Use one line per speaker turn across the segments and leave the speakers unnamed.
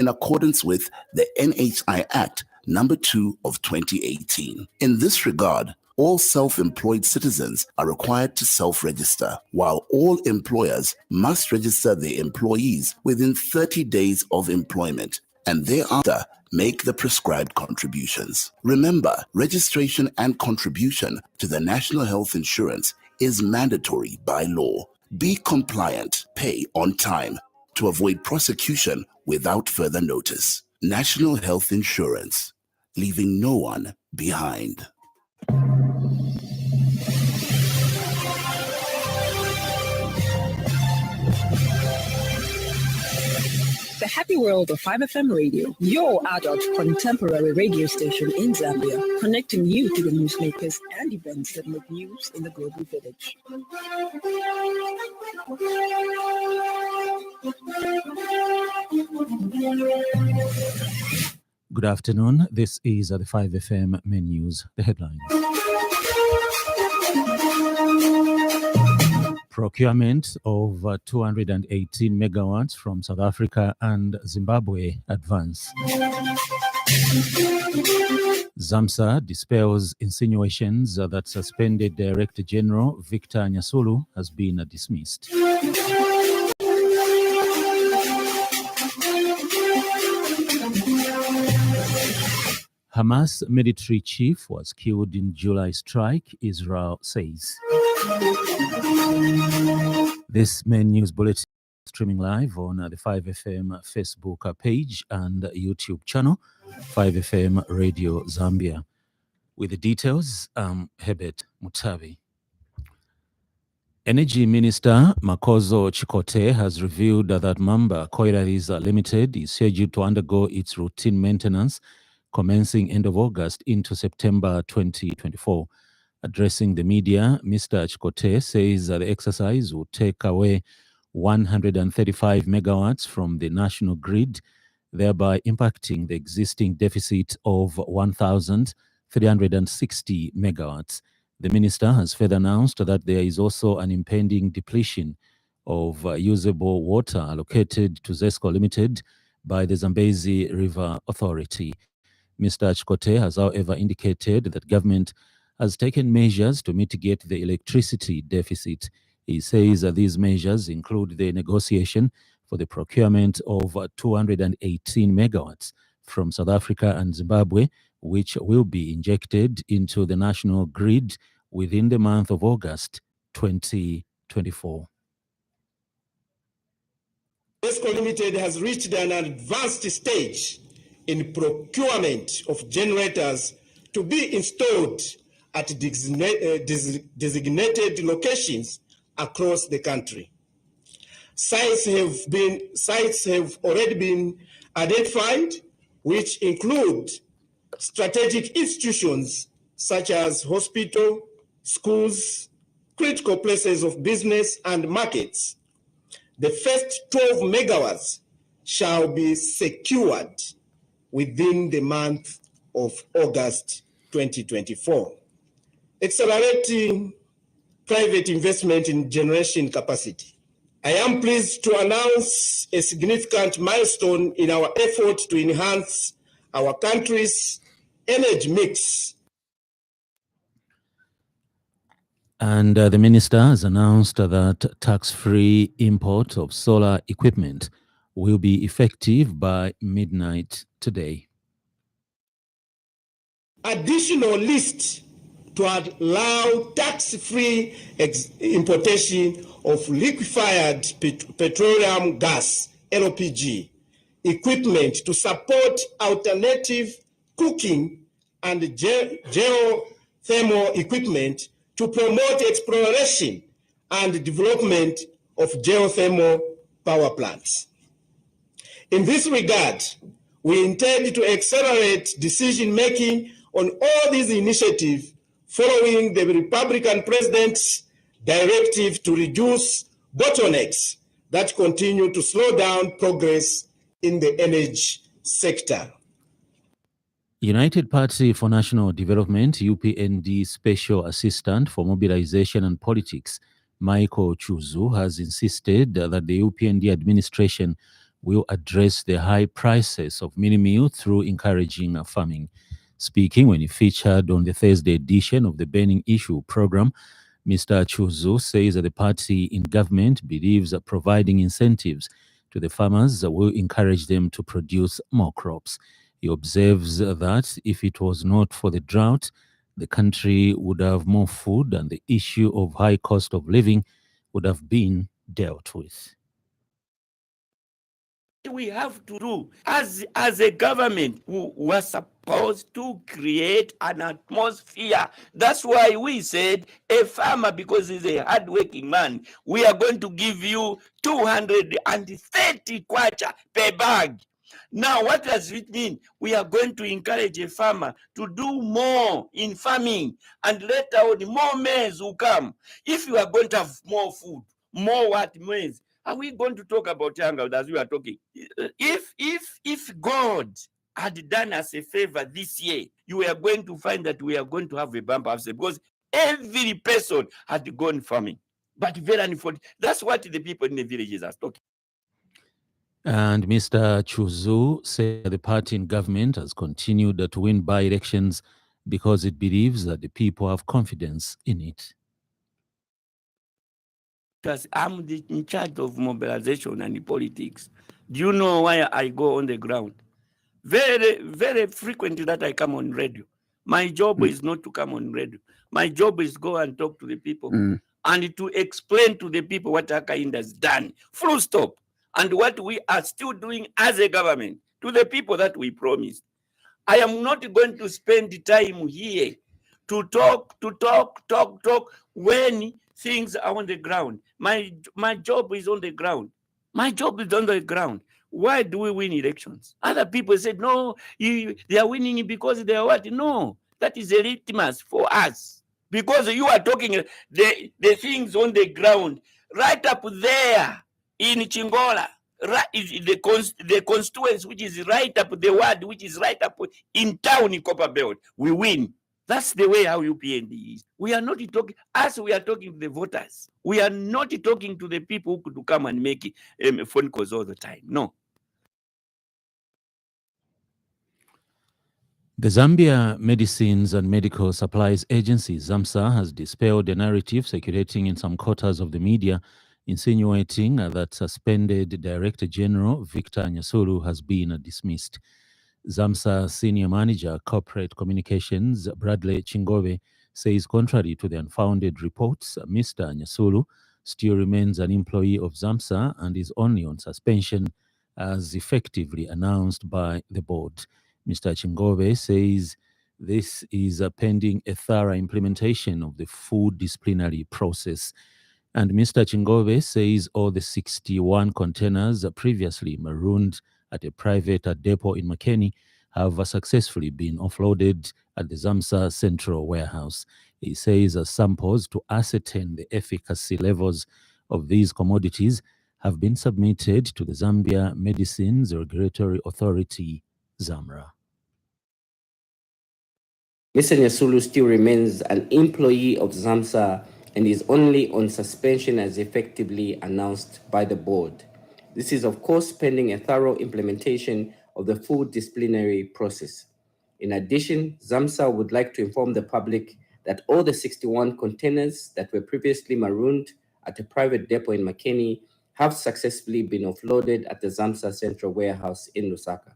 in accordance with the NHI Act number 2 of 2018. In this regard, all self-employed citizens are required to self-register, while all employers must register their employees within 30 days of employment and thereafter make the prescribed contributions. Remember, registration and contribution to the National Health Insurance is mandatory by law. Be compliant, pay on time to avoid prosecution without further notice. National Health Insurance, leaving no one behind.
The Happy World of 5FM Radio, your adult contemporary radio station in Zambia, connecting you to the newsmakers and events that make news in the global village.
Good afternoon. This is the 5FM main news. The headlines. Procurement of 218 megawatts from South Africa and Zimbabwe advance. ZAMSA dispels insinuations that suspended Director General Victor Nyasulu has been dismissed. Hamas military chief was killed in July strike, Israel says. This main news bulletin streaming live on the 5FM Facebook page and YouTube channel, 5FM Radio Zambia. With the details, Herbert Mutabi. Energy Minister Makozo Chikote has revealed that Mamba Collieries Limited is scheduled to undergo its routine maintenance commencing end of August into September 2024. Addressing the media, Mr. Chikote says that the exercise will take away 135 megawatts from the national grid, thereby impacting the existing deficit of 1,360 megawatts. The minister has further announced that there is also an impending depletion of usable water allocated to ZESCO Limited by the Zambezi River Authority. Mr. Chikote has, however, indicated that government has taken measures to mitigate the electricity deficit. He says that these measures include the negotiation for the procurement of 218 megawatts from South Africa and Zimbabwe, which will be injected into the national grid within the month of August 2024.
ZESCO Limited has reached an advanced stage in procurement of generators to be installed at designated locations across the country. Sites have already been identified, which include strategic institutions such as hospitals, schools, critical places of business and markets. The first 12 megawatts shall be secured within the month of August 2024. Accelerating private investment in generation capacity. I am pleased to announce a significant milestone in our effort to enhance our country's energy mix.
And the minister has announced that tax-free import of solar equipment will be effective by midnight today.
Additional list to allow tax-free importation of liquefied petroleum gas, LPG, equipment to support alternative cooking and geothermal equipment to promote exploration and development of geothermal power plants. In this regard, we intend to accelerate decision-making on all these initiatives following the Republican president's directive to reduce bottlenecks that continue to slow down progress in the energy sector.
United Party for National Development, UPND Special Assistant for Mobilization and Politics, Michael Chuzu, has insisted that the UPND administration will address the high prices of mini meal through encouraging farming. Speaking when he featured on the Thursday edition of the Burning Issue program, Mr. Chuzu says that the party in government believes that providing incentives to the farmers will encourage them to produce more crops. He observes that if it was not for the drought, the country would have more food and the issue of high cost of living would have been dealt with.
We have to do as a government who was supposed to create an atmosphere. That's why we said a farmer, because he's a hardworking man, we are going to give you 230 kwacha per bag. Now, what does it mean? We are going to encourage a farmer to do more in farming, and later on, more maize will come. If you are going to have more food, more maize, are we going to talk about hunger as we are talking? If God had done us a favor this year, you are going to find that we are going to have a bumper upset because every person had gone farming. But very unfortunately, that's what the people in the villages are talking.
And Mr. Chuzu said the party in government has continued to win by-elections because it believes that the people have confidence in it.
Because I'm in charge of mobilization and politics. Do you know why I go on the ground? Very, very frequently that I come on radio. My job is not to come on radio. My job is go and talk to the people and to explain to the people what Hakainde has done. Full stop. And what we are still doing as a government to the people that we promised. I am not going to spend the time here to talk when things are on the ground. My job is on the ground. My job is on the ground. Why do we win elections? Other people said, no, they are winning because they are what? No, that is a litmus for us. Because you are talking the things on the ground, right up there in Chingola, right, the constituents, which is right up the ward, which is right up in town in Copperbelt, we win. That's the way how UPND is. We are not talking, as we are talking to the voters. We are not talking to the people who could come and make phone calls all the time. No.
The Zambia Medicines and Medical Supplies Agency, ZAMSA, has dispelled a narrative circulating in some quarters of the media insinuating that suspended Director General Victor Nyasulu has been dismissed. ZAMSA Senior Manager Corporate Communications Bradley Chingove says contrary to the unfounded reports, Mr. Nyasulu still remains an employee of ZAMSA and is only on suspension as effectively announced by the board. Mr. Chingove says this is pending a thorough implementation of the food disciplinary process. And Mr. Chingove says all the 61 containers previously marooned at a private depot in Makeni have successfully been offloaded at the ZAMSA Central Warehouse. He says samples to ascertain the efficacy levels of these commodities have been submitted to the Zambia Medicines Regulatory Authority, ZAMRA.
Mr. Nyasulu still remains an employee of ZAMSA and is only on suspension as effectively announced by the board. This is, of course, pending a thorough implementation of the food disciplinary process. In addition, ZAMSA would like to inform the public that all the 61 containers that were previously marooned at a private depot in Makeni have successfully been offloaded at the ZAMSA Central Warehouse in Lusaka.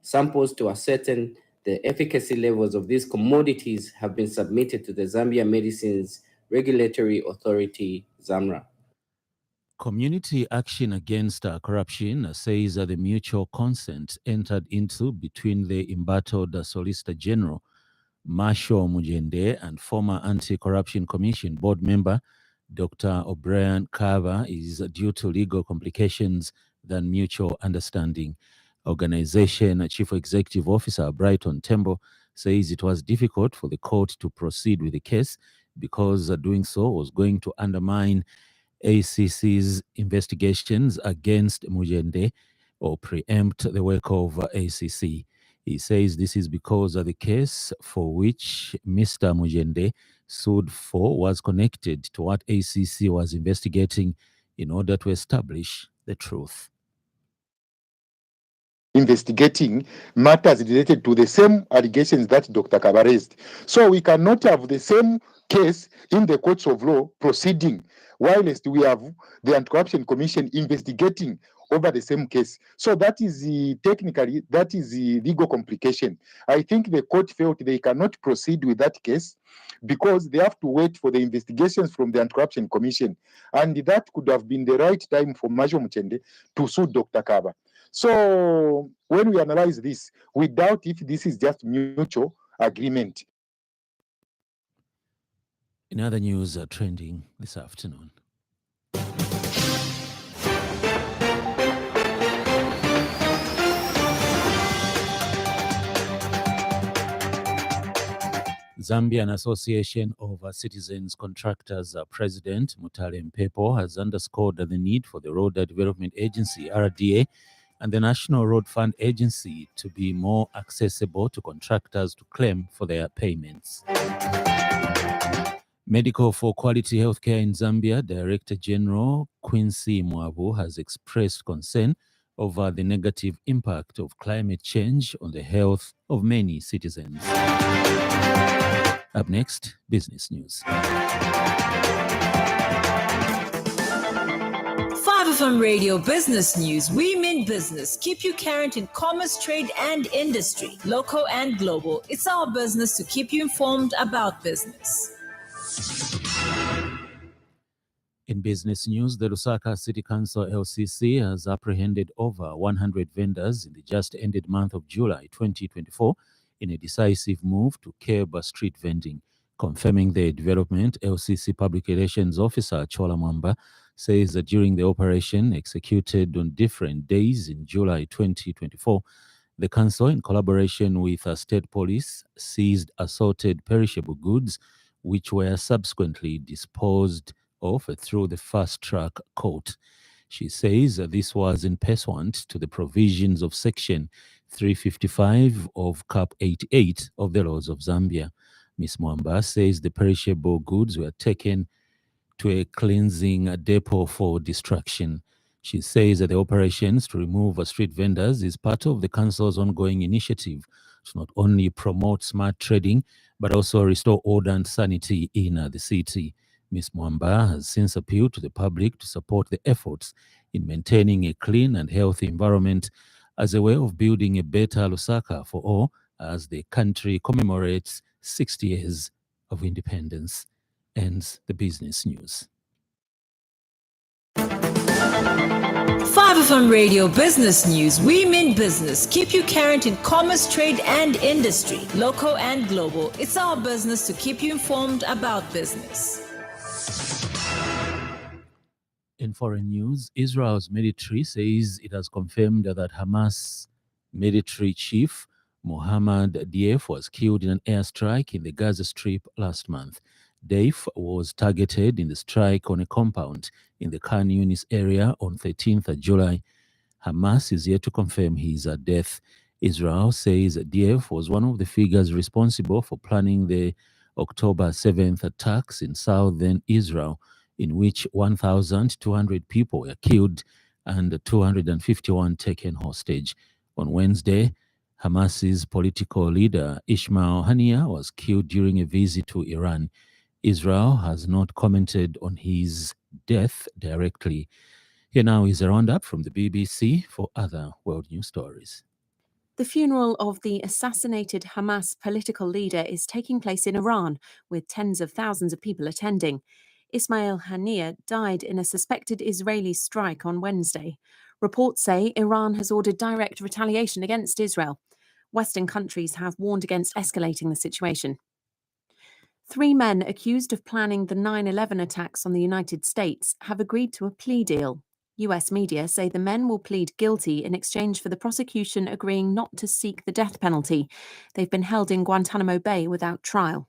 Samples to ascertain the efficacy levels of these commodities have been submitted to the Zambia Medicines Regulatory Authority, ZAMRA.
Community Action Against Corruption says that the mutual consent entered into between the embattled Solicitor General Marshall Mujende and former Anti-Corruption Commission board member Dr. O'Brien Carver is due to legal complications than mutual understanding. Organization Chief Executive Officer Brighton Tembo says it was difficult for the court to proceed with the case because doing so was going to undermine ACC's investigations against Mujende or preempt the work of ACC. He says this is because the case for which Mr. Mujende sued for was connected to what ACC was investigating in order to establish the truth.
investigating matters related to the same allegations that Dr. Kaba raised. So we cannot have the same case in the courts of law proceeding, whilst we have the Anti-Corruption Commission investigating over the same case. So that is technically, that is the legal complication. I think the court felt they cannot proceed with that case because they have to wait for the investigations from the Anti-Corruption Commission. And that could have been the right time for Major Muchende to sue Dr. Kaba. So when we analyze this, we doubt if this is just mutual agreement.
In other news trending this afternoon. Zambian Association of Citizens Contractors President Mutale Mpepo has underscored the need for the Road Development Agency, RDA, and the National Road Fund Agency to be more accessible to contractors to claim for their payments. Medical for Quality Healthcare in Zambia, Director General Quincy Mwabu has expressed concern over the negative impact of climate change on the health of many citizens. Up next, business news.
5FM Radio Business News. We mean business. Keep you current in commerce, trade, and industry, local and global. It's our business to keep you informed about business.
In business news, the Lusaka City Council LCC has apprehended over 100 vendors in the just ended month of July 2024 in a decisive move to curb street vending. Confirming the development, LCC Public Relations Officer Chola Mwamba says that during the operation executed on different days in July 2024, the council, in collaboration with state police, seized assorted perishable goods, which were subsequently disposed of through the fast-track court. She says that this was in pursuant to the provisions of Section 355 of Cap 88 of the laws of Zambia. Ms. Mwamba says the perishable goods were taken to a cleansing depot for destruction. She says that the operations to remove street vendors is part of the council's ongoing initiative to not only promote smart trading, but also restore order and sanity in the city. Ms. Mwamba has since appealed to the public to support the efforts in maintaining a clean and healthy environment as a way of building a better Lusaka for all as the country commemorates 60 years of independence. Ends the business news.
5FM Radio Business News. We mean business. Keep you current in commerce, trade, and industry, local and global. It's our business to keep you informed about business.
In foreign news, Israel's military says it has confirmed that Hamas military chief Mohammad Deif was killed in an airstrike in the Gaza Strip last month. Deif was targeted in the strike on a compound in the Khan Yunis area on 13th July. Hamas is yet to confirm his death. Israel says Deif was one of the figures responsible for planning the October 7th attacks in southern Israel, in which 1,200 people were killed and 251 taken hostage. On Wednesday, Hamas's political leader Ismail Haniyeh was killed during a visit to Iran. Israel has not commented on his death directly. Here now is a roundup from the BBC for other world news stories.
The funeral of the assassinated Hamas political leader is taking place in Iran, with tens of thousands of people attending. Ismail Haniyeh died in a suspected Israeli strike on Wednesday. Reports say Iran has ordered direct retaliation against Israel. Western countries have warned against escalating the situation. 3 men accused of planning the 9/11 attacks on the United States have agreed to a plea deal. US media say the men will plead guilty in exchange for the prosecution agreeing not to seek the death penalty. They've been held in Guantanamo Bay without trial.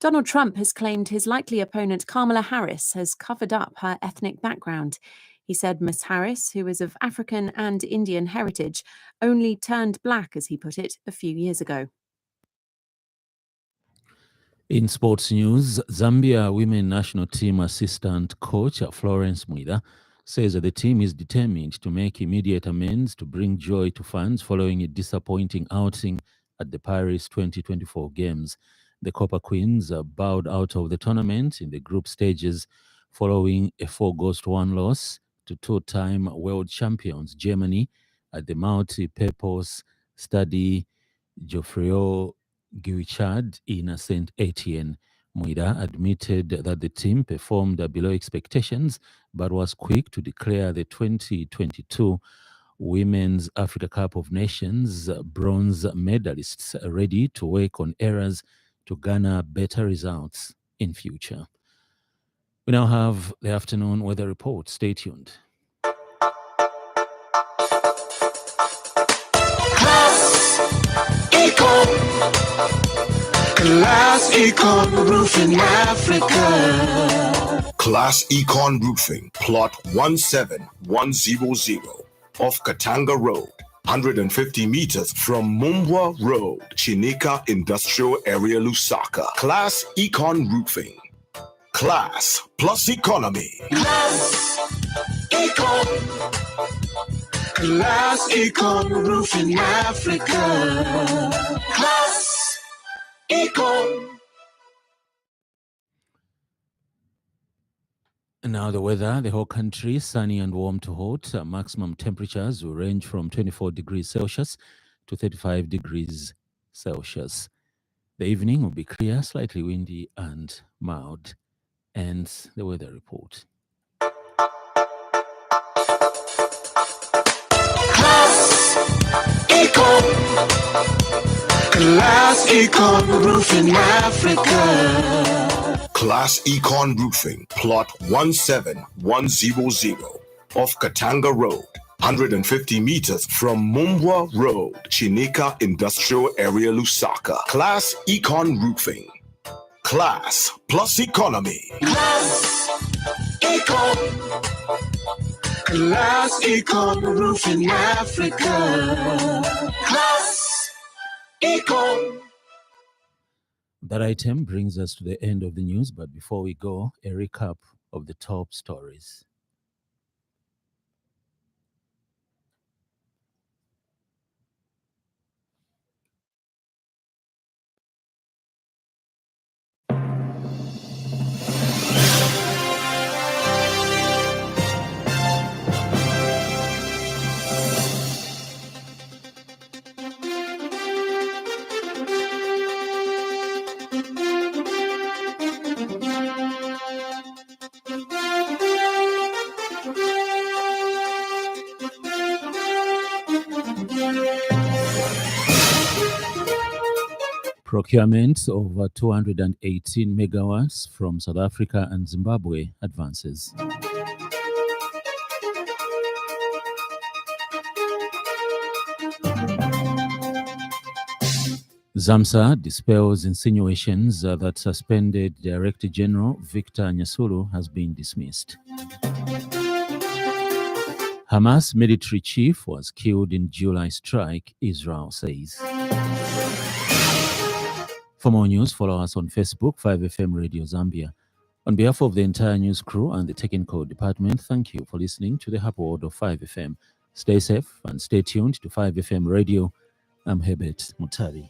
Donald Trump has claimed his likely opponent Kamala Harris has covered up her ethnic background. He said Ms. Harris, who is of African and Indian heritage, only turned black, as he put it, a few years ago.
In sports news, Zambia women national team assistant coach Florence Mwida says that the team is determined to make immediate amends to bring joy to fans following a disappointing outing at the Paris 2024 Games. The Copper Queens bowed out of the tournament in the group stages following a 4-1 loss to two-time world champions Germany at the multi-purpose Stade Geoffroy Guichard in Saint Etienne. Muida admitted that the team performed below expectations, but was quick to declare the 2022 Women's Africa Cup of Nations bronze medalists ready to work on errors to garner better results in future. We now have the afternoon weather report. Stay tuned.
Class Econ Roofing Africa.
Class Econ Roofing, plot 17100 off Katanga Road, 150 meters from Mumbwa Road, Chinika Industrial Area, Lusaka. Class Econ Roofing. Class plus economy.
Class Econ. Class Econ Roofing Africa. Class Econ.
And now the weather, the whole country, sunny and warm to hot. Maximum temperatures will range from 24 degrees Celsius to 35 degrees Celsius. The evening will be clear, slightly windy and mild. And the weather report.
Class Econ. Class Econ Roofing Africa.
Class Econ Roofing, plot 17100 off Katanga Road, 150 meters from Mumbwa Road, Chinika Industrial Area, Lusaka. Class Econ Roofing. Class plus economy.
Class Econ. Class Econ Roofing Africa. Class Econ.
That item brings us to the end of the news, but before we go, a recap of the top stories. Procurement of 218 megawatts from South Africa and Zimbabwe advances. ZAMSA dispels insinuations that suspended Director General Victor Nyasulu has been dismissed. Hamas military chief was killed in July strike, Israel says. For more news, follow us on Facebook, 5FM Radio Zambia. On behalf of the entire news crew and the technical department, thank you for listening to the Happy World of 5FM. Stay safe and stay tuned to 5FM Radio. I'm Herbert Mutari.